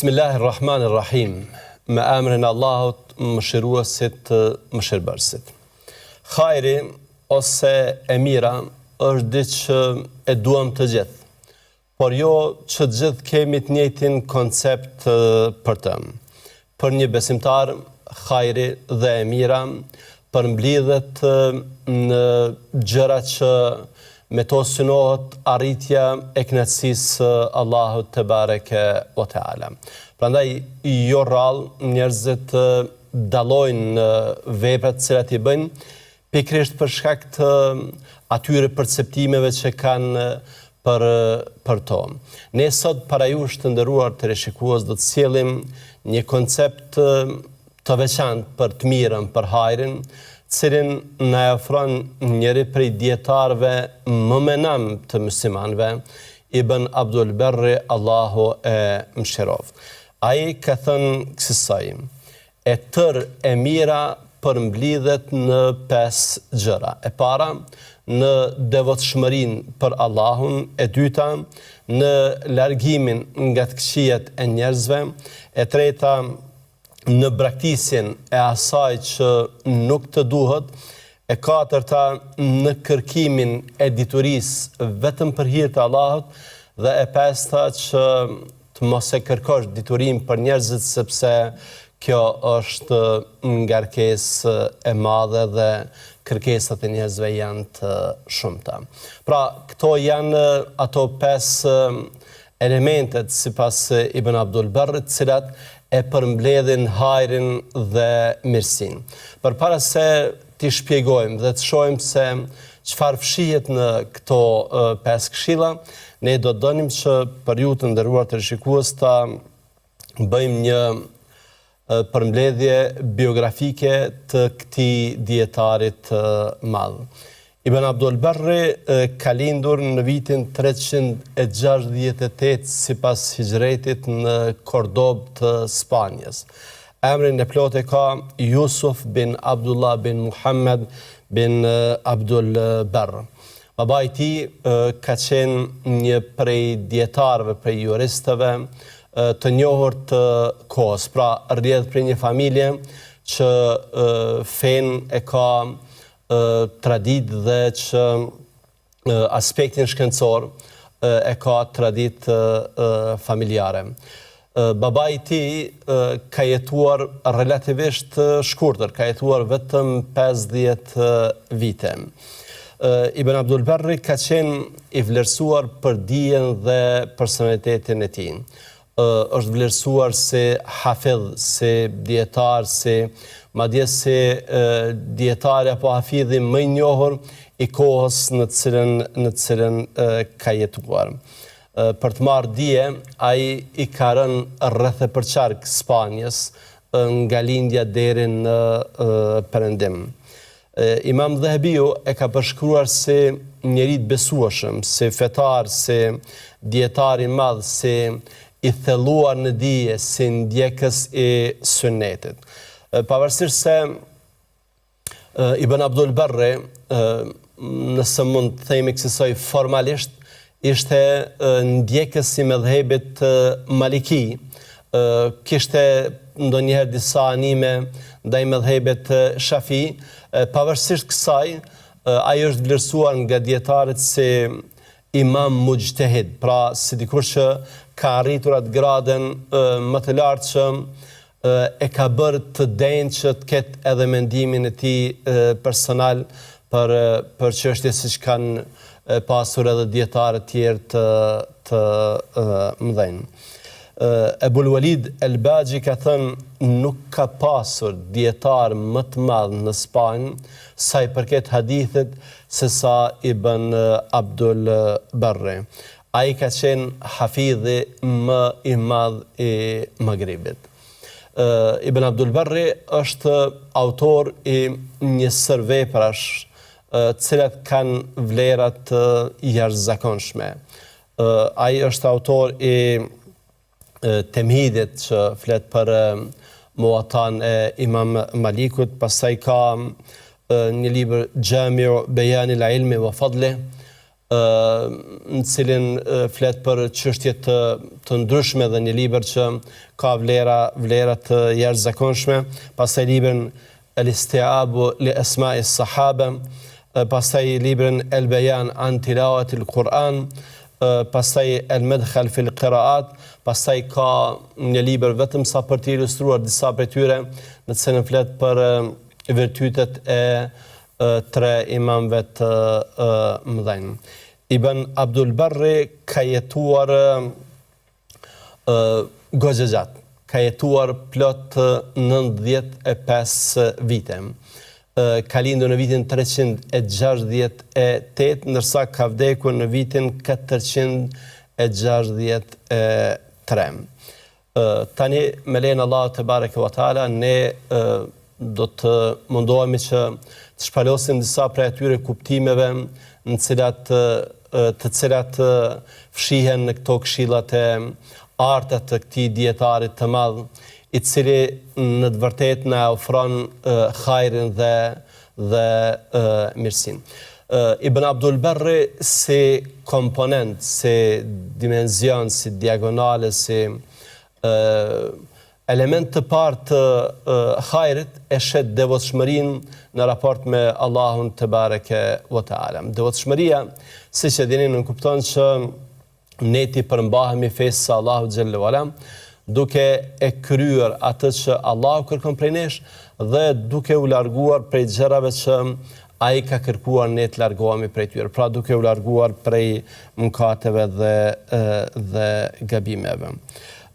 Bismillahirrahmanirrahim. Me emrin Allahut, mëshiruesit, mëshirbërësit. Hajri ose e mira është diçka që e duam të gjithë, por jo që të gjithë kemi të njëjtin koncept për të. Për një besimtar, hajri dhe e mira përmblidhet në gjëra që me to synohet arritja e kënaqësisë Allahut te bareke o teala. Prandaj jo rrallë njerëzit dallojnë veprat që i bëjnë pikërisht për shkak të atyre perceptimeve që kanë për to. Ne sot para jush të nderuar teleshikues do të sjellim një koncept të veçantë për të mirën, për hajrin, cilin na ofron njëri prej dietarëve më menam të muslimanëve, Ibn Abdul Barri, Allahu e mëshiroft. Ai ka thënë kësaj: e tërë e mira përmblidhet në 5 gjëra. E para, në devotshmërinë për Allahun, e dyta, në largimin nga të këqijat e njerëzve, e treta, në braktisjen e asaj që nuk të duhet, e katërta, në kërkimin e diturisë vetëm për hir të Allahut, dhe e pesta që të mos e kërkosh diturim për njerëzit, sepse kjo është ngarkesë e madhe dhe kërkesat e njerëzve janë të shumta. Pra, këto janë ato 5 elementet sipas Ibn Abdul Barrit, të cilat e përmbledhin hajrin dhe mirësinë. Përpara se t'i shpjegojmë dhe të shohim se çfarë fshihet në këto 5 këshilla, ne do të donim që për ju të nderuar teleshikues ta bëjmë një përmbledhje biografike të këtij dietarit madh. Ibn Abdul Barri ka lindur në vitin 368 sipas hijretit në Kordobë të Spanjës. Emrin e plotë ka Yusuf bin Abdullah bin Muhammad bin Abdul Barr. Babai i tij ka qenë një prej dietarëve, prej juristëve të njohur të kohës. Pra, rrjedh prej një familje që fen e ka tradit dhe që aspektin shkencor e ka tradit familjare. Babai i tij ka jetuar relativisht shkurtër, ka jetuar vetëm 50 vite. Ibn Abdul Barri ka qenë i vlerësuar për dijen dhe personalitetin e tij. Është vlerësuar si hafidh, si dietar, madje si dietari apo hafidhi më i njohur i kohës në të cilën ka jetuar. Për të marrë dije, ai i ka rënë rreth e përçark Spanjës, nga lindja deri në perëndim. Imam Dhahabiu e ka përshkruar si njeri të besueshëm, si fetar, si dietar i madh, si i thelluar në dije, si ndjekës i sunnetit. Pavarësisht se Ibn Abdul Barri, nëse mund të themi kësaj formalisht, ishte ndjekës i medhhebit Maliki, kishte ndonjëherë disa anime ndaj medhhebit Shafi. Pavarësisht kësaj, ai është vlerësuar nga dietarët si imam mujtahid, pra si dikur që ka arritur atë gradën më të lartë që e ka bërë të denjë që të ketë edhe mendimin e tij personal për çështje siç kanë pasur edhe dietarë të tjerë të mëdhenj. Ebul Walid el-Baji ka thënë: nuk ka pasur dietar më të madh në Spanjë sa i përket hadithit se sa Ibn Abdul Barri. Ai ka qenë hafidhi më i madh i Maghribit. Ibn Abdul Barri është autor i një sër veprash të cilat kanë vlera të jashtëzakonshme. Ai është autor i Temhidit, që flet për Muatan e Imam Malikut, pastaj ka një libër Jamiu Bayan al-Ilmi wa Fadli, në cilin flet për çështje të ndryshme dhe një libër që ka vlera të jashtëzakonshme, pastaj librin El-Istiabu li Asma'i Sahabe, pastaj librin El-Bayan an Tilawati al-Quran, pastaj El-Madkhal fil Qiraat, pastaj ka një libër vetëm sa për të ilustruar disa prej tyre, në të cilën flet për virtytet e tre imamëve të mëdhenj. Ibn Abdul Barri ka jetuar goxha gjatë, ka jetuar plot 95 vite. Ka lindur në vitin 368, ndërsa ka vdekur në vitin 463. Tani me lejen Allahu te bareke ve taala ne do të mundohemi që të shpalosim disa prej atyre kuptimeve të cilat fshihen në këto këshillat e arta të këtij dietarit të madh, i cili në të vërtetë na ofron hajrin dhe mirësinë. Ibn Abdul Barri si komponent, si dimension, si diagonale, si element të parë të hajrit e shet devotshmërinë në raport me Allahun te bareke ve taala. Devotshmëria, siç e dini, nuk kupton që ne ti përmbahemi fesë së Allahut xhallahu ala, duke e kryer atë që Allahu kërkon prej nesh dhe duke u larguar prej gjërave që ai ka kërkuar ne të largohemi prej tyre. Pra duke u larguar prej mëkateve dhe gabimeve.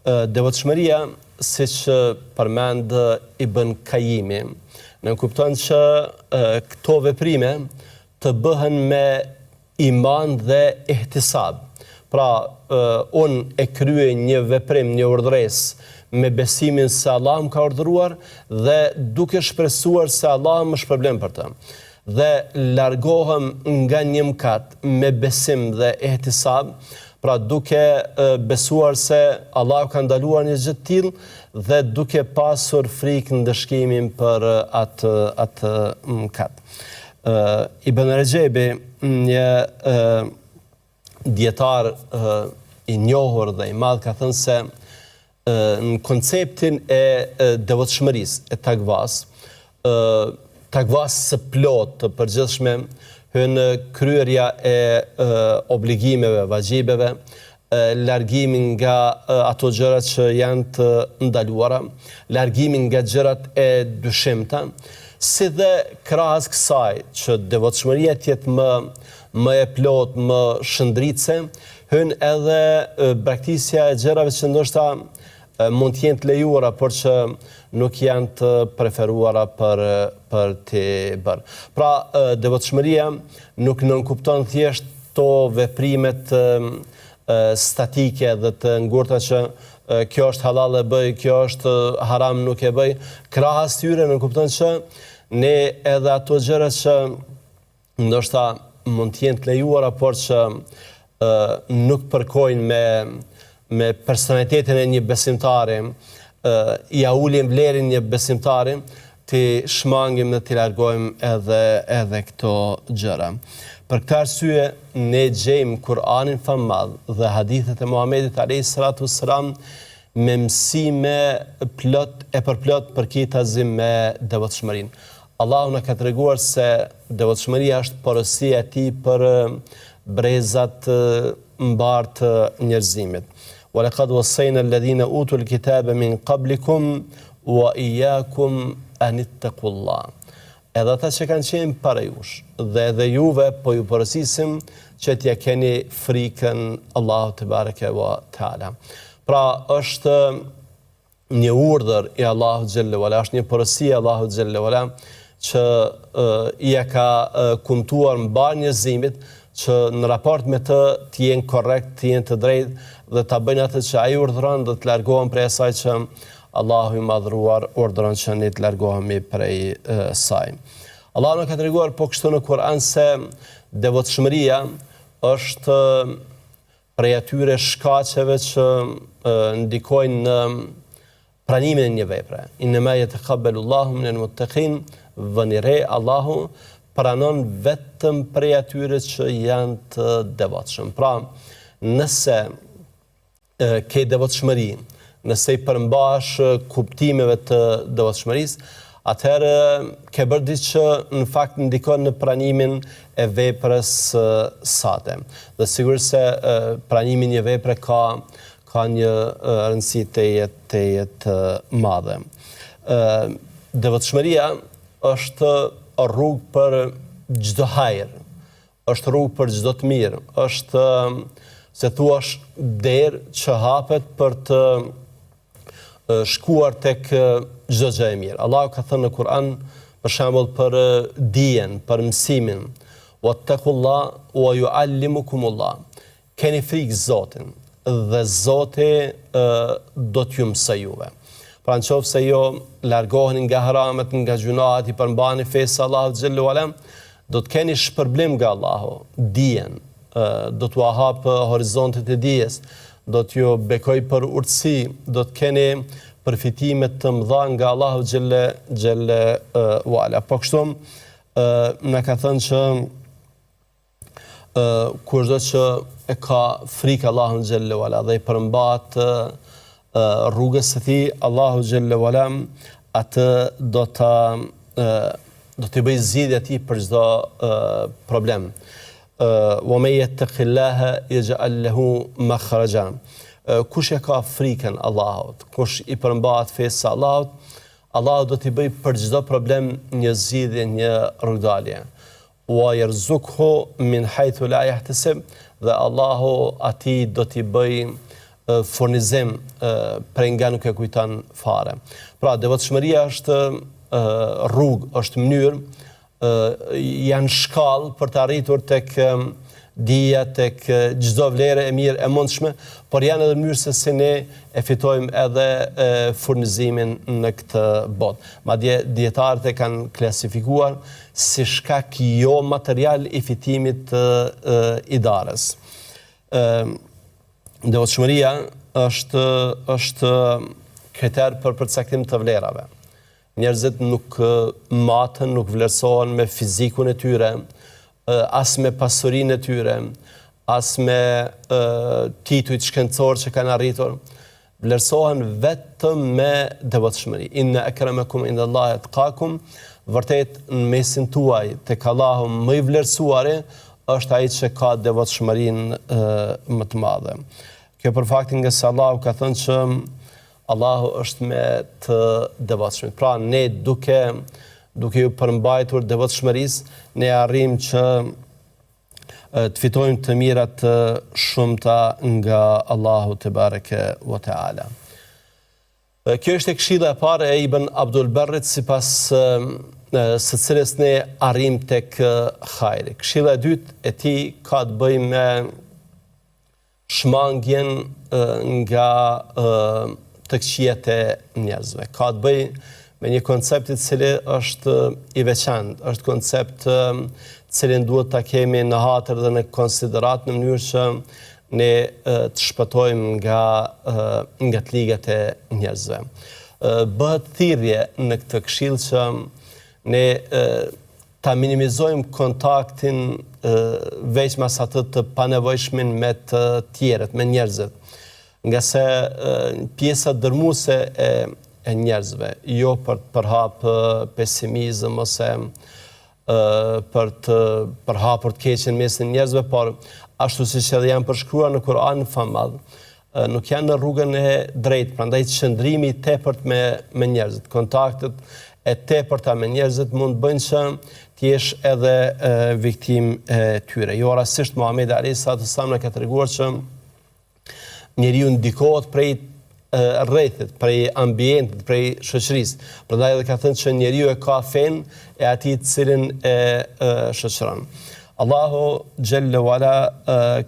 Devotshmëria, siç përmend Ibn Qayyimi, ne kupton që këto veprime të bëhen me iman dhe ihtisab. Pra, unë e kryej një veprim, një urdhëresë me besimin se Allah më ka urdhëruar dhe duke shpresuar se Allah më shpërblen për të. Dhe largohem nga një mëkat me besim dhe ihtisab, pra duke besuar se Allah ka ndaluar një gjë të tillë dhe duke pasur frikë në dëshkimin për atë mëkat. Ibn Rejebi, një dietar i njohur dhe i madh, ka thënë se në konceptin e devotshmërisë, e takvas së plot të përgjithshme, hyn kryerja e obligimeve, vajxhibeve, largimi nga ato gjërat që janë të ndaluara, largimi nga gjërat e dyshimta, si dhe krahas kësaj që devotshmëria të jetë më e plot, më shëndritse, hyn edhe braktisja e gjërave që ndoshta mund të jenë të lejuara, por që nuk janë të preferuara për të bërë. Pra, devotshmëria nuk nënkupton thjesht to veprimet statike dhe të ngurta që kjo është halal e bëj, kjo është haram nuk e bëj. Krahas tyre nënkupton që ne edhe ato gjëra që ndoshta mund të jenë të lejuara, por që nuk përkojnë me personalitetin e një besimtari, ja ulim vlerin një besimtari, të shmangim dhe të largojmë edhe këto gjëra. Për këtë arsye, ne gjejmë Kur'anin famadh dhe hadithet e Muhamedit alayhis salatu wassalam me mësime përplot përkitazim me devotshmërinë. Allahu na ka treguar se devotshmëria është porosia e tij për brezat mbar të njerëzimit. وَلَقَدْ وَصَّيْنَا الَّذِينَ أُوتُوا الْكِتَابَ مِنْ قَبْلِكُمْ وَإِيَّاكُمْ أَنِ اتَّقُوا اللَّهَ. Edhe ata që kanë qenë para jush dhe edhe juve po ju porosisim që t'ja keni frikën Allahu te bareke ve taala. Pra është një urdhër i Allahut xhallahu ala, është një porosi e Allahut xhallahu ala që ia ka kumtuar mbar njerëzimit që në raport me të jenë korrekt, të jenë të drejtë dhe ta bëjnë atë që ai urdhëron dhe të largohen prej asaj që Allahu i madhruar urdhëron që ne të largohemi prej saj. Allahu na ka treguar po kështu në Kur'an se devotshmëria është prej atyre shkaqeve që ndikojnë në pranimin e një vepre. Innema yataqabbalu Allahu minal muttaqin, vënire Allahu pranon vetëm prej atyre që janë të devotshëm. Pra, nëse ke devotshmëri, nëse i përmbash kuptimeve të devotshmërisë, atëherë ke bërë diçka që në fakt ndikon në pranimin e veprës sate. Dhe sigurisht se pranimi i një vepre ka një rëndësi të jetë madhe. Devotshmëria është rrugë për çdo hajër, është rrugë për çdo të mirë, është se thuash derë që hapet për të shkuar tek çdo gjë e mirë. Allahu ka thënë në Kur'an, për shembull për dijen, për mësimin, wattaqullah wa yuallimukumullah. Keni frikë Zotin dhe Zoti do t'ju mësoj juve. Pra nëse jo largoheni nga haramet, nga gjunahet, i përmbani fesë Allahut xhallahu ala, do të keni shpërblim nga Allahu, dijen, do t'u hap horizontet e dijes, do t'ju bekoj për urtësi, do të keni përfitime të mëdha nga Allahu xhallahu ala. Po kështu na ka thënë që kurdo që e ka frikë Allahun xhallahu ala dhe i përmbat rrugës së tij, Allahu xhallahu ala atë do t'i bëj zgjidhje atij për çdo problem. وَمَنْ يَتَّقِ اللَّهَ يَجْعَلْ لَهُ مَخْرَجًا. Kush e ka frikën Allahut, kush i përmbahet fesë Allahut, Allahu do t'i bëj për çdo problem një zgjidhje, një rrugdalje. وَيَرْزُقْهُ مِنْ حَيْثُ لَا يَحْتَسِبْ. Dhe Allahu atij do t'i bëj furnizim prej nga nuk e kujton fare. Pra, devotshmëria është rrugë, është mënyrë, janë shkallë për të arritur tek dija, tek çdo vlerë e mirë e mundshme, por janë edhe mënyrë se si ne e fitojmë edhe furnizimin në këtë botë. Madje dietarët e kanë klasifikuar si shkak jo material i fitimit i darës. Devotshmëria është kriter për përcaktim të vlerave. Njerëzit nuk maten, nuk vlerësohen me fizikun e tyre, as me pasurinë e tyre, as me titujt shkencor që kanë arritur. Vlerësohen vetëm me devotshmëri. Inna akramakum indallahi atqakum. Vërtet në mesin tuaj tek Allahu më i vlerësuari është ai që ka devotshmërinë më të madhe. Kjo për faktin nga se Allahu ka thënë që Allahu është me të devotshmit. Pra, ne duke ju përmbajtur devotshmërisë, ne arrim që të fitojmë të mirat shumëta nga Allahu te bareke wa taala. Kjo është e këshilla e parë e Ibn Abdul Barrit, sipas së cilës ne arrim tek hajri. Këshilla e dytë e tij ka të bëjë me shmangjen nga të këqijet e njerëzve. Ka të bëjë me një koncept i cili është i veçantë, është koncept cilin duhet ta kemi në hatër dhe në konsiderat në mënyrë që ne të shpëtojmë nga të ligat e njerëzve. Bëhet thirrje në këtë këshill që ne ta minimizojmë kontaktin veç mas atë të panevojshmin me të tjerët, me njerëzit. Nga se pjesa dërmuese e njerëzve, jo për të përhap pesimizëm ose për të përhapur të keqen mes njerëzve, por ashtu siç edhe janë përshkruar në Kur'an në famadh, nuk janë në rrugën e drejtë, prandaj qëndrimi i tepërt me njerëzit, kontaktet e tepërta me njerëzit mund bëjnë që të jesh edhe viktim e tyre. Jo rastisht Muhamedi alayhi salatu wasallam na ka treguar që njeriu ndikohet prej rrethit, prej ambientit, prej shoqërisë. Prandaj edhe ka thënë që njeriu e ka fen e atij të cilin e shoqëron. Allahu xhallahu ala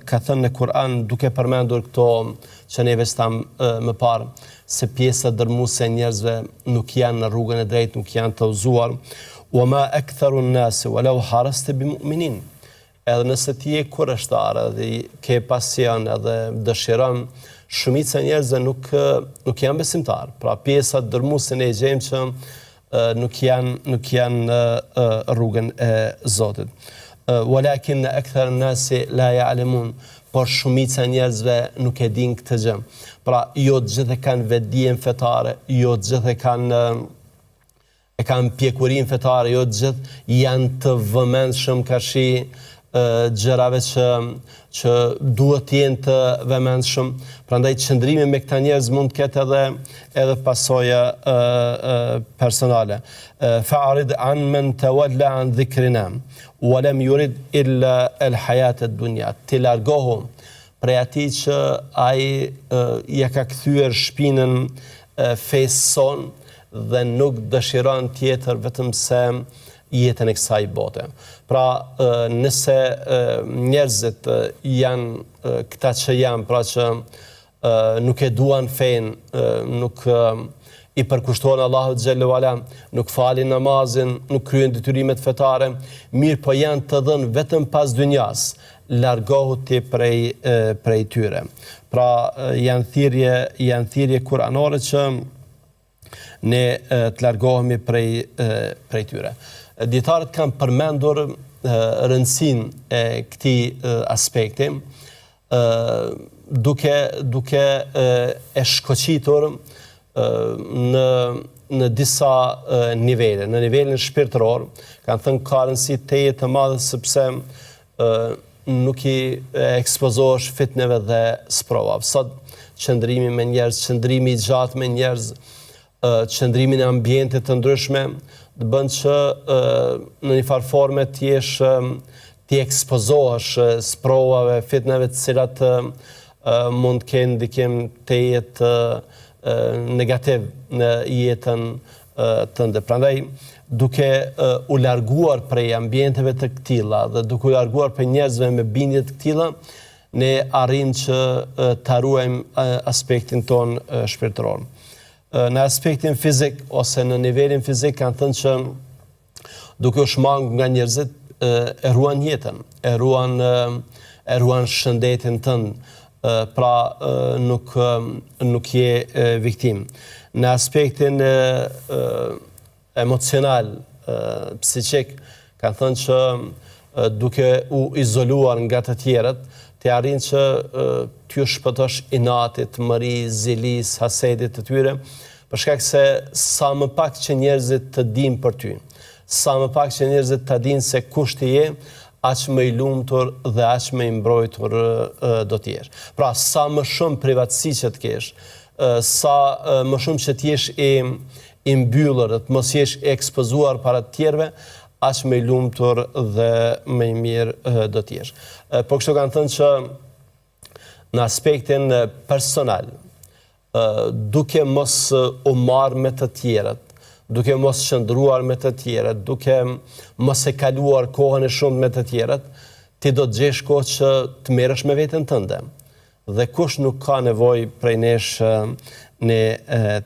ka thënë në Kur'an, duke përmendur këto që neve stam më parë, se pjesa dërmuese e njerëzve nuk janë në rrugën e drejtë, nuk janë të udhëzuar. Wa ma aktharu an-nas walau harasta bimu'minin. Edhe nëse ti je kurështar dhe ke pasion edhe dëshiron, shumica e njerëzve nuk janë besimtar. Pra pjesa dërmuese ne gjejmë që nuk janë rrugën e Zotit. Walakin akthar an-nasi la ya'lamun, por shumica e njerëzve nuk e din këtë gjë. Pra, jo të gjithë kanë vetdijen fetare, jo të gjithë kanë pjekurinë fetare, jo të gjithë janë të vëmendshëm kashi gjërave që duhet të jenë të vëmendshëm. Prandaj qëndrimi me këta njerëz mund të ketë edhe pasoja personale. Fa'rid an man tawalla an dhikrina wa lam yurid illa al-hayat ad-dunya. Të largohu prej atij që ai ja ka kthyer shpinën fesë son dhe nuk dëshiron tjetër vetëm se jetën e kësaj bote. Pra, nëse njerëzit janë këta që janë, pra që nuk e duan fen, nuk i përkushtohen Allahut xhallahu ala, nuk falin namazin, nuk kryen detyrimet fetare, mirë po janë të dhënë vetëm pas dynjas, largohu ti prej tyre. Pra, janë thirrje kuranore që ne të largohemi prej tyre. Dietarët kanë përmendur rëndësinë e këtij aspekti, duke e shkoqitur në disa nivele. Në nivelin shpirtëror, kanë thënë ka rëndësi teje të madhe sepse nuk i ekspozohesh fitneve dhe sprovave. Sot qëndrimi me njerëz, qëndrimi i gjatë me njerëz, qëndrimi në ambiente të ndryshme, të bën që në një farë forme ti ekspozohesh sprovave, fitneve të cilat mund të kenë ndikim teje të negativ në jetën tënde. Prandaj, duke u larguar prej ambienteve të këtilla dhe duke u larguar prej njerëzve me bindje të këtilla, ne arrim që ta ruajmë aspektin ton shpirtëror. Në aspektin fizik ose në nivelin fizik kanë thënë që duke u shmangur nga njerëzit e ruan jetën, e ruan shëndetin tënd, pra nuk je viktim. Në aspektin emocional, psiqik, kanë thënë që duke u izoluar nga të tjerët, të arrin që t'ju shpëtosh inatit, mëri, zilis, hasedit të tyre, për shkak se sa më pak që njerëzit të dinë për ty, sa më pak që njerëzit të dinë se kush ti je, aq më i lumtur dhe aq më i mbrojtur do të jesh. Pra, sa më shumë privatësi që të kesh, sa më shumë që t'jesh i mbyllur, të mos jesh i ekspozuar para të tjerëve, aq më i lumtur dhe më i mirë do të jesh. Po kështu kanë thënë që në aspektin personal, duke mos u marrë me të tjerët, duke mos qëndruar me të tjerët, duke mos e kaluar kohën e shumë me të tjerët, ti do të gjesh kohë që të merresh me veten tënde. Dhe kush nuk ka nevojë prej nesh ne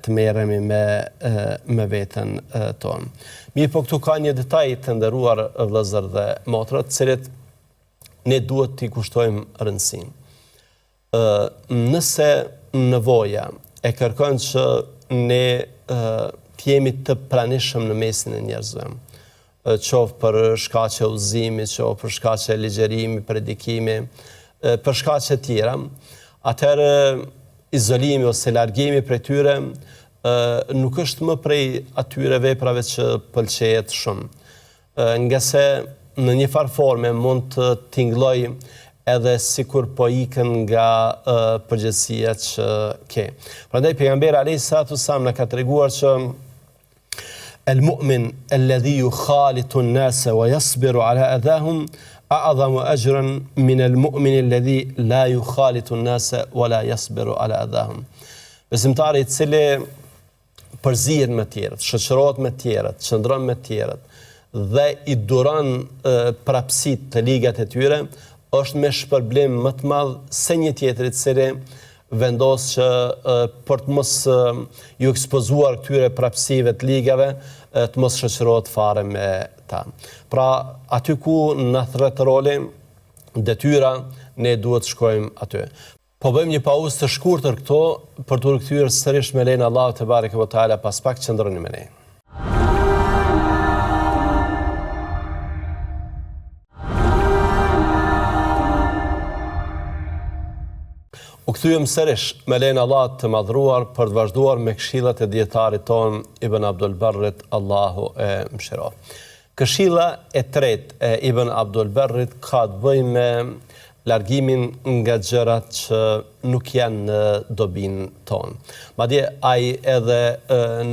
të merremi me veten tonë. Mirë, po këtu ka një detaj të nderuar vëllezër dhe motra, të cilit ne duhet t'i kushtojmë rëndësinë. Nëse nevoja e kërkon që ne t'jemi të pranishëm në mesin e njerëzve, qoftë për shkaqe udhëzimi, qoftë për shkaqe ligjerimi, predikimi, për shkaqe tjera, atëherë izolimi ose largimi prej tyre nuk është më prej atyre veprave që pëlqejet shumë. Nga se në një farë forme mund të tingëlloj edhe sikur po ikën nga përgjegjësia që ke. Prandaj pejgamberi alayhis salatu wassalam na ka treguar që el-mu'min alladhi yukhalitu an-nasa wa yasbiru ala adahum a'zamu ajran min al-mu'min alladhi la yukhalitu an-nasa wa la yasbiru ala adahum. Besimtari i cili përzihet me të tjerët, shoqërohet me të tjerët, qëndron me të tjerët dhe i duron prapësitë të ligat e tyre, është me shpërblim më të madh se një tjetër i cili vendos që për të mos ju ekspozuar këtyre prapësive të ligave, të mos shoqërohet fare me ta. Pra, aty ku na thret roli, detyra, ne duhet të shkojmë aty. Po bëjmë një pauzë të shkurtër këto për të rikthyer sërish me lenin Allahu te bareke ve teala, pas pak qëndroni me ne. U kthyem sërish me lejen e Allahut të madhruar për të vazhduar me këshillat e dietarit ton Ibn Abdul Barrit, Allahu e mëshiro. Këshilla e tretë e Ibn Abdul Barrit ka të bëjë me largimin nga gjërat që nuk janë në dobinë tonë. Madje ai edhe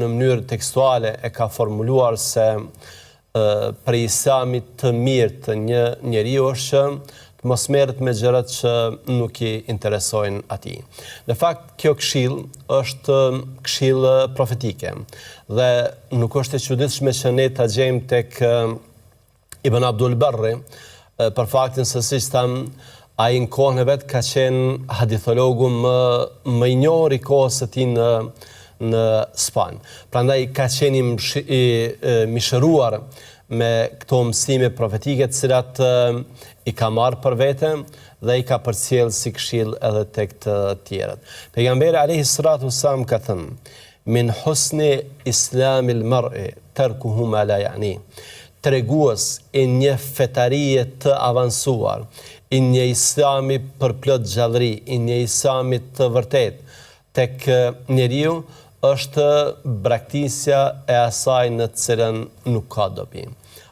në mënyrë tekstuale e ka formuluar se për Islamit të mirë të një njeriu është që të mos merret me gjërat që nuk i interesojnë atij. Në fakt, kjo këshill është këshill profetike dhe nuk është e çuditshme që ne ta gjejmë tek Ibn Abdul Barri për faktin se siç tham, ai në kohën e vet ka qenë hadithologu më i njohur i kohës së tij në Spanjë. Prandaj ka qenë i mishëruar me këto mësime profetike të cilat i ka marrë për vete dhe i ka përcjell si këshill edhe tek të tjerët. Pejgamberi alayhi salatu wasallam ka thënë: "Min husni islamil mar'i tarkuhu ma la ya'ni." Tregues i një fetarie të avancuar, i një islami për plot gjallëri, i një islami të vërtet tek njeriu është braktisja e asaj në të cilën nuk ka dobi.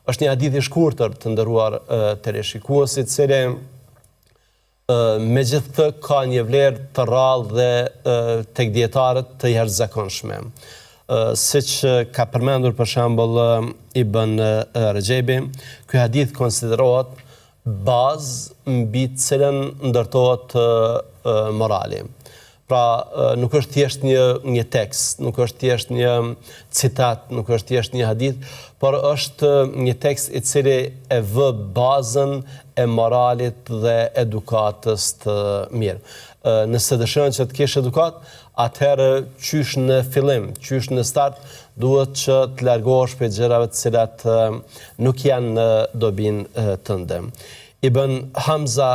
Është një hadith i shkurtër të nderuar teleshikuesi, i cili megjithatë ka një vlerë të rrallë dhe tek dietarët të jashtëzakonshme. Siç ka përmendur për shembull Ibn Rajebi, ky hadith konsiderohet bazë mbi të cilën ndërtohet morali. Pra, nuk është thjesht një tekst, nuk është thjesht një citat, nuk është thjesht një hadith, por është një tekst i cili e vë bazën e moralit dhe edukatës të mirë. Nëse dëshiron që të kesh edukat, atëherë qysh në fillim, qysh në start, duhet që të largohesh prej gjërave të cilat nuk janë në dobinë tënde. Ibn Hamza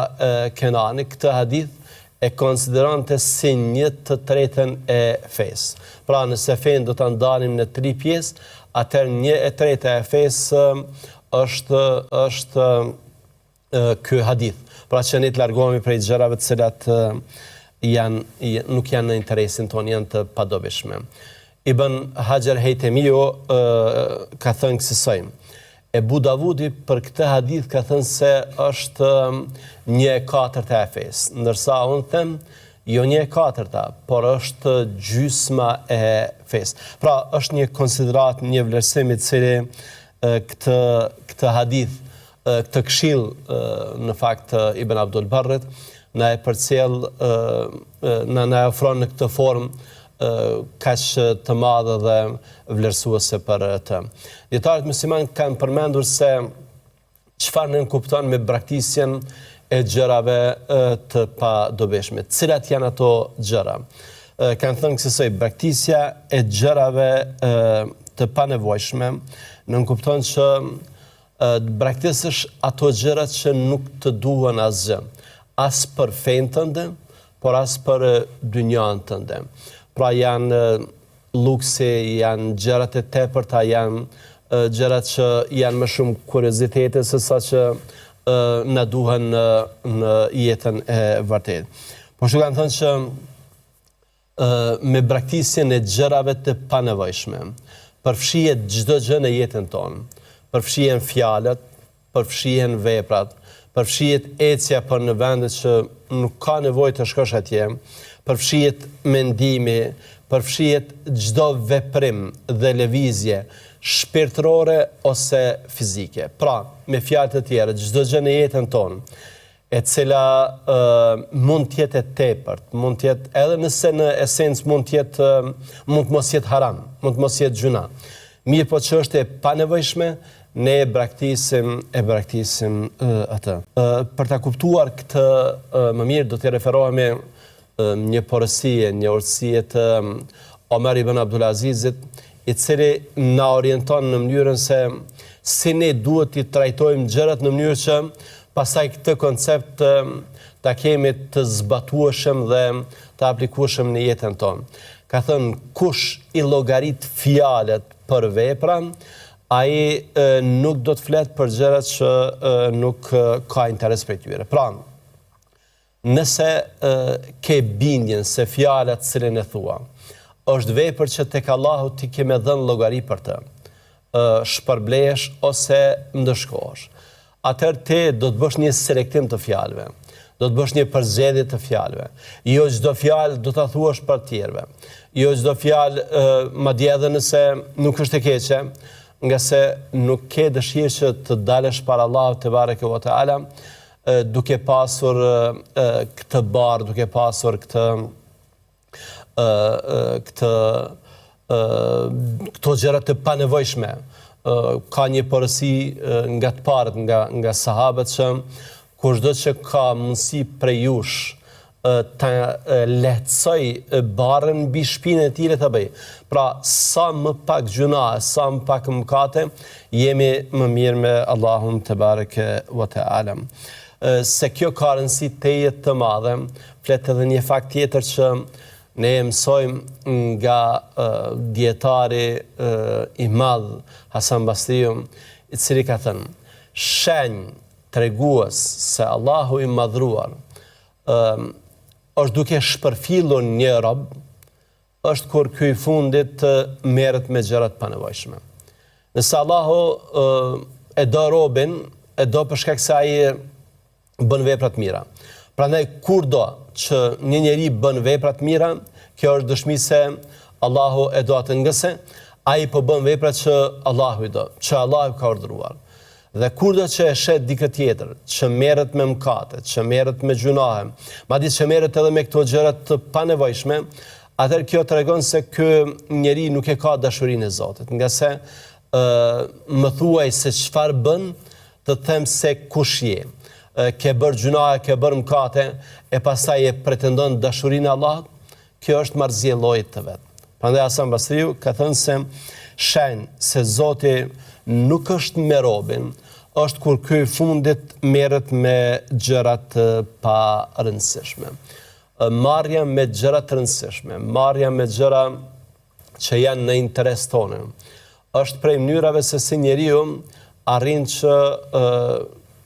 Kenani këtë hadith e konsideronte si një të tretën e fesë. Pra, nëse fenë do ta ndalim në 3 pjesë, atëherë 1/3 e fesë është ky hadith. Pra që ne të largohemi prej gjërave të cilat nuk janë në interesin ton, janë të padobishme. Ibn Hajar Haytamiu ka thënë kësaj: Ebu Davudi për këtë hadith ka thënë se është 1/4 e fesë, ndërsa unë them jo 1/4, por është gjysma e fesë. Pra, është një konsiderat, një vlerësim i cili këtë hadith, këtë këshill në fakt Ibn Abdul Barrit na e përcjell, na ofron në këtë formë kaq të madhe dhe vlerësuese për të. Dietarët musliman kanë përmendur se çfarë ne kupton me braktisjen e gjërave të padobishme. Cilat janë ato gjëra? Kanë thënë kësaj: braktisja e gjërave të panevojshme nënkupton kupton që të braktisësh ato gjërat që nuk të duhen asgjë, as për fenë tënde, por as për dynjan tënde. Pra, janë luksi, janë gjërat e tepërta, janë gjërat që janë më shumë kuriozitete se sa që na duhen në jetën e vërtetë. Po që kanë thënë që me braktisjen e gjërave të panevojshme përfshihet çdo gjë në jetën tonë. Përfshihen fjalët, përfshihen veprat, përfshihet ecja për në vende që nuk ka nevojë të shkosh atje, përfshihet mendimi, përfshihet çdo veprim dhe lëvizje shpirtërore ose fizike. Pra, me fjalë të tjera, çdo gjë në jetën tonë e cila mund të jetë e tepërt, mund të jetë, edhe nëse në esencë mund të mos jetë haram, mund të mos jetë gjuna. Mirë, po që është e panevojshme, ne e braktisim atë. Për ta kuptuar këtë më mirë, do të referohemi një porësie, një urtësie të Omer ibn Abdulazizit, i cili na orienton në mënyrën se si ne duhet të trajtojmë gjërat në mënyrë që pastaj këtë koncept ta kemi të zbatueshëm dhe të aplikueshëm në jetën tonë. Ka thënë, kush i llogarit fjalët për vepra, ai nuk do të flet për gjërat që nuk ka interes prej tyre. Pra, Nëse ke bindjen se fjalat cilën e thua, është vepër që tek Allahu ti ke me dhënë llogari për të, shpërblesh ose ndëshkohesh, atëherë ti do të bësh një selektim të fjalëve, do të bësh një përzgjedhje të fjalëve. Jo çdo fjalë do ta thuash për të tjerëve. Jo çdo fjalë, madje edhe nëse nuk është e keqe, nga se nuk ke dëshirë që të dalësh para Allahut te bareke ve teala, duke pasur këtë barë, duke pasur këto gjëra të panevojshme. Ka një porosi nga të parët, nga sahabët, që kushdo që ka mundësi prej jush të lehtësoj barën mbi shpinën e tij, të bëj. Pra, sa më pak gjuna, sa më pak mëkate, jemi më mirë me Allahun te bareke ve teala. Se kjo ka rëndësi tejet të madhe, flet edhe një fakt tjetër që ne mësojmë nga dietari i madh Hasan Basriu, i cili ka thënë, shenjë tregues se Allahu i madhruar është duke shpërfillur një rob, është kur ky i fundit merret me gjërat panevojshme. Nëse Allahu e do robin, e do për shkak se ai bën vepra të mira. Prandaj kurdo që një njeri bën vepra të mira, kjo është dëshmi se Allahu e do atë, ngëse ai po bën vepra që Allahu i do, që Allahu ka urdhëruar. Dhe kurdo që e shet dikë tjetër, që merret me mëkate, që merret me gjunahe, madje që merret edhe me këto gjëra të panevojshme, atëherë kjo tregon se ky njeri nuk e ka dashurinë e Zotit, nga se më thuaj se çfarë bën, të them se kush je. Ke bërë gjunahe, ke bërë mëkate, e pastaj e pretendon dashurinë e Allahut, kjo është marrëzie llojit të vet. Prandaj Hasan Basriu ka thënë se shenjë se Zoti nuk është me robin, është kur ky i fundit merret me gjërat pa rëndësishme. Marrja me gjërat të rëndësishme, marrja me gjëra që janë në interes tonë, është prej mënyrave se si njeriu arrin që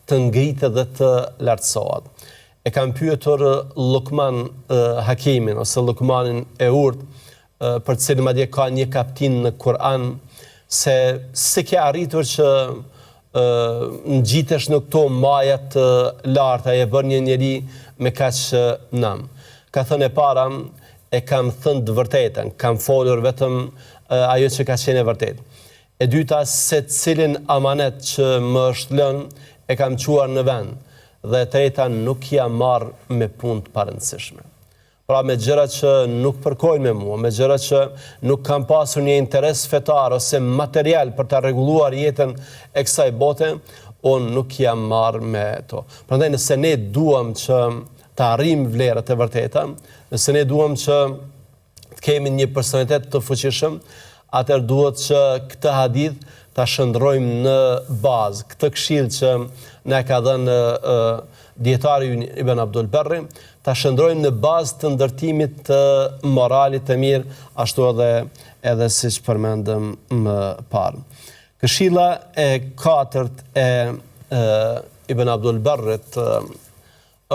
të ngritë dhe të lartësohet. E kam pyetur Lukman Hakimin, ose Lukmanin e Urt, për të cilin madje ka një kaptin në Kur'an, se si ke arritur që ngjitesh në këto maja të larta, e bën një njeri me kaq nam. Ka thënë e para, e kam thënë të vërtetën, kam folur vetëm ajo që ka qenë e vërtetë. E dyta, se cilin amanet që më është lënë, e kam quar në vend, dhe e treta, nuk jam marrë me punë të parëndësishme. Pra me gjëra që nuk përkojnë me mua, me gjëra që nuk kam pasur një interes fetar ose material për të rregulluar jetën e kësaj bote, unë nuk jam marrë me to. Prandaj nëse ne duam që të arrijmë vlerat e vërteta, nëse ne duam që të kemi një personalitet të fuqishëm, atëherë duhet që këtë hadith ta shndrojmë në bazë, këtë këshill që na ka dhënë dietari Ibn Abdul Barri, ta shndrojmë në bazë të ndërtimit të moralit të mirë, ashtu edhe siç përmendëm më parë. Këshilla e katërt e Ibn Abdul Barrit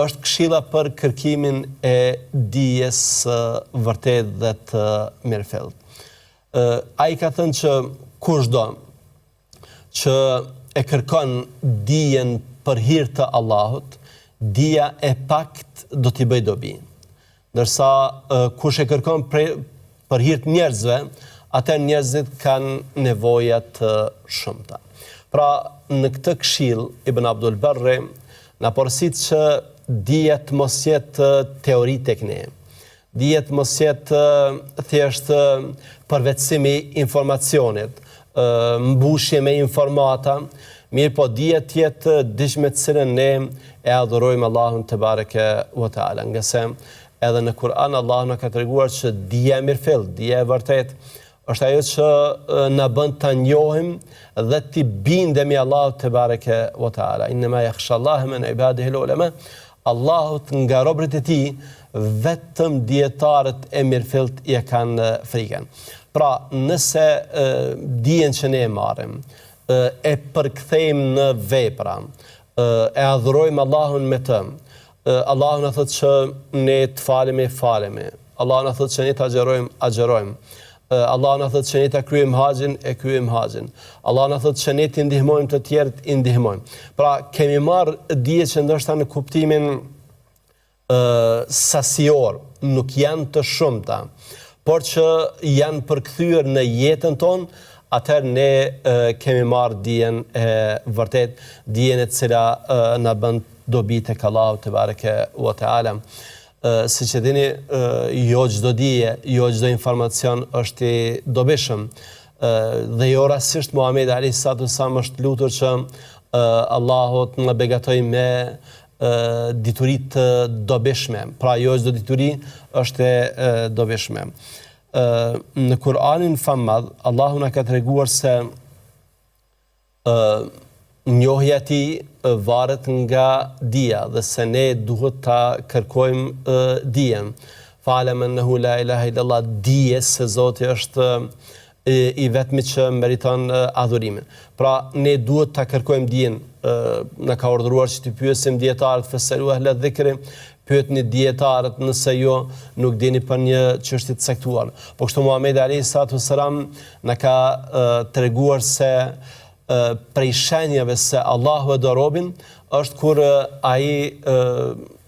është këshilla për kërkimin e dijes vërtet dhe të mirëfillt. Ai ka thënë që kushdo që e kërkon dijen për hir të Allahut, dija e pakt do t'i bëj dobi. Ndërsa kush e kërkon për hir të njerëzve, atë njerëzit kanë nevoja të shumta. Pra, në këtë këshill Ibn Abdul Barri na porosit që dija të mos jetë teori tek ne. Dija të mos jetë thjesht përvetësim i informacionit, mbushje me informata, mirë po dija tjetë diçme të cilën ne e adhurojmë Allahun te bareke ve teala. Nga se edhe në Kur'an Allah na ka treguar që dija e mirëfillt, dija e vërtet, është ajo që na bën ta njohim dhe të bindemi Allahut te bareke ve teala. Inma yakhshallaha min ibadihi al-ulama. Allahut nga robërit e tij vetëm dietarët e mirëfillt ja kanë frikën. Pra, nëse dijen që ne e marrim, e përkthejmë në vepra, e adhurojmë Allahun me të, Allahu na thotë që ne të falemi. Allahu na thotë që ne të agjerojmë. Allahu na thotë që ne ta kryejmë haxhin. Allahu na thotë që ne të ndihmojmë të tjerët, i ndihmojmë. Pra kemi marrë dije që ndoshta në kuptimin sasior nuk janë të shumta, por që janë përkthyer në jetën tonë, atëherë ne kemi marrë dijen e vërtet, dijen e cila na bën dobi tek Allahu te bareke ve teala. Siç e dini, jo çdo dije, jo çdo informacion është i dobishëm. Dhe jo rastisht Muhamedi alayhi salatu wasallam është lutur që Allahu të na begatoj me dituri të dobishme. Pra jo çdo dituri është e dobishme. Në Kur'anin famadh, Allahu na ka treguar se njohja e tij varet nga dija dhe se ne duhet ta kërkojmë dijen. Fa'lam annahu la ilaha illallah, dije se Zoti është i vetmi që meriton adhurimin. Pra ne duhet ta kërkojmë dijen. Na ka urdhëruar që të pyesim dietarët, fesalu ahla dhikri, pyetni dietarët nëse jo nuk dini për një çështje të caktuar. Po kështu Muhamedi alayhi salatu wasalam na ka treguar se prej shenjave se Allahu e do robin është kur ai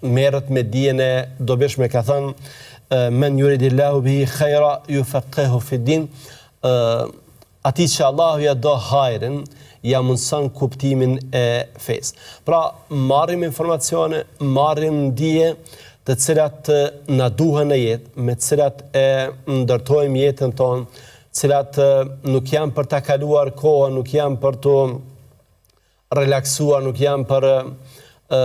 merret me dijen e dobishme, ka thënë men yuridillahu bihi khaira yufaqihu fi din, atij që Allahu ja do hajrin, ja mundson kuptimin e fesë. Pra marrim informacione, marrim dije të cilat na duhen në jetë, me të cilat e ndërtojmë jetën tonë, cilat nuk janë për ta kaluar kohën, nuk janë për të relaksuar, nuk janë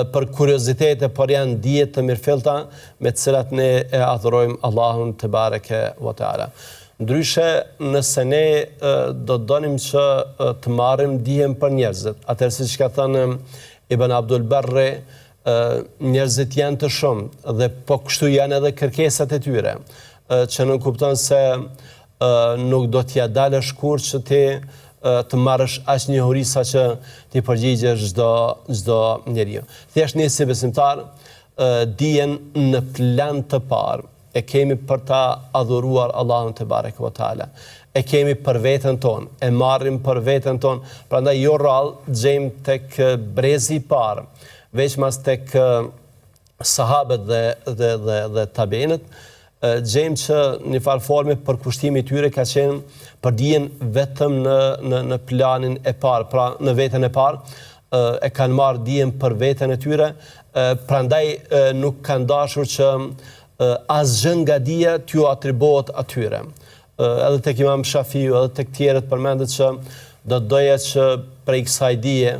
për kuriozitete, por janë dije të mirëfillta me të cilat ne e adhurojmë Allahun te bareke ve teala. Ndryshe, nëse ne do donim që të marrim dijen për njerëzit, atëherë siç ka thënë Ibn Abdul Barri, njerëzit janë të shumë dhe po kështu janë edhe kërkesat e tyre, që nuk kupton se nuk do t'ja dalësh kur që ti të marrësh aq njohuri sa që ti përgjigjesh çdo njeriu. Thjesht ne si besimtar dijen në plan të parë e kemi për ta adhuruar Allahun te bareke ve teala. E kemi për veten tonë, e marrim për veten tonë, prandaj jo rrallë gjejmë tek brezi i parë, veçmas tek sahabët dhe tabiinët, gjejmë që një farë forme për kushtimi i tyre ka qenë për dijen vetëm në planin e parë, pra në veten e parë, e kanë marrë dijen për veten e tyre, prandaj nuk kanë dashur që asgjë nga dija t'ju atribuohet atyre. Edhe tek Imam Shafiu, edhe tek tjerët përmendet që do doja që prej kësaj dije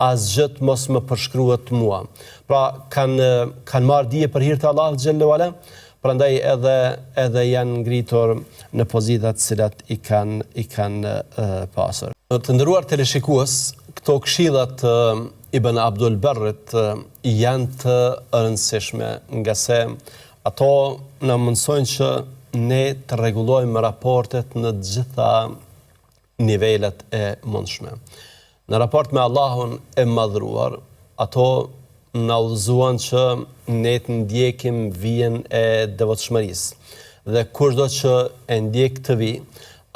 asgjë të mos më përshkruhet mua. Pra kanë marrë dije për hir të Allahut xhallahu ala, prandaj edhe janë ngritur në pozitat cilat i kanë pasur. Të nderuar teleshikues, këto këshillat Ibn Abdul Barrit janë të rëndësishme, nga se ato na mundsojnë që ne të rregullojmë raportet në të gjitha nivelet e mundshme. Në raport me Allahun e madhruar, ato na udhëzuan që ne të ndjekim vijen e devotshmërisë. Dhe kushdo që e ndjek këtë vijë,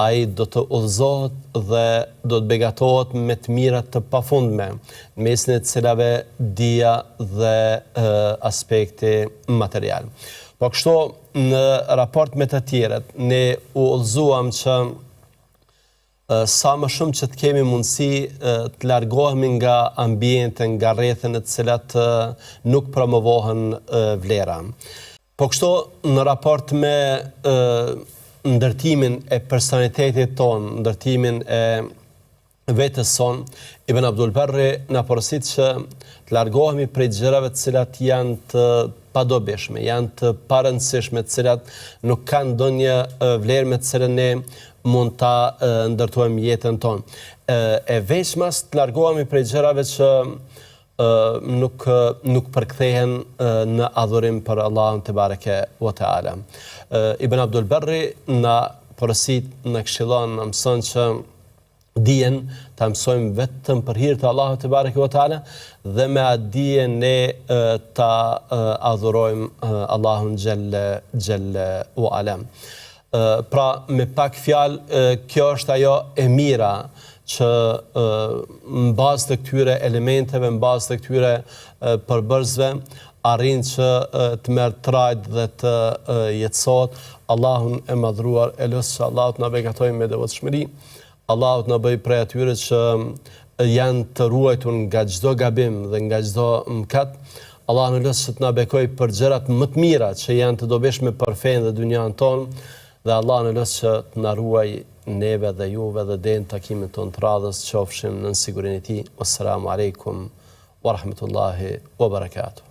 ai do të udhëzohet dhe do të begatohet me të mirat të pafundme, në mesin e të cilave dija dhe aspekti material. Po kështu në raport me të tjerët, ne u udhëzuam që sa më shumë që të kemi mundësi të largohemi nga ambiente, nga rrethet në të cilat nuk promovohen vlera. Po kështu në raport me ndërtimin e personalitetit ton, ndërtimin e vetës son, Ibn Abdul Barri na porosit që të largohemi prej gjërave të cilat janë të padobishme, janë të parëndësishme, të cilat nuk kanë ndonjë vlerë me të cilën ne mund ta ndërtojmë jetën tonë. E veçmas të largohemi prej gjërave që nuk përkthehen në adhurim për Allahun te bareke ve teala. Ibn Abdul Barri na porosit, na këshillon, na mëson që dijen ta mësojmë vetëm për hir të Allahut te bareke ve teala dhe me atë dije ne ta adhurojmë Allahun xhelle u ala. Pra me pak fjalë kjo është ajo e mira që në bazë të këtyre elementeve, në bazë të këtyre përbërzve arrin që të merr trajt dhe të jetësohet. Allahun e madhruar e lutsh që Allahut na beqatojë me devotshmëri. Allahut na bëj prej atyre që janë të ruajtur nga çdo gabim dhe nga çdo mëkat. Allahun e lutsh që të na bekoj për gjërat më të mira që janë të dobishme për fenë dhe dynjan tonë dhe Allahun e lutsh që të na ruaj neve dhe juve dhe deri në takimin tonë të radhës qofshim në sigurinë e tij. Assalamu alaikum wa rahmatullahi wa barakatuh.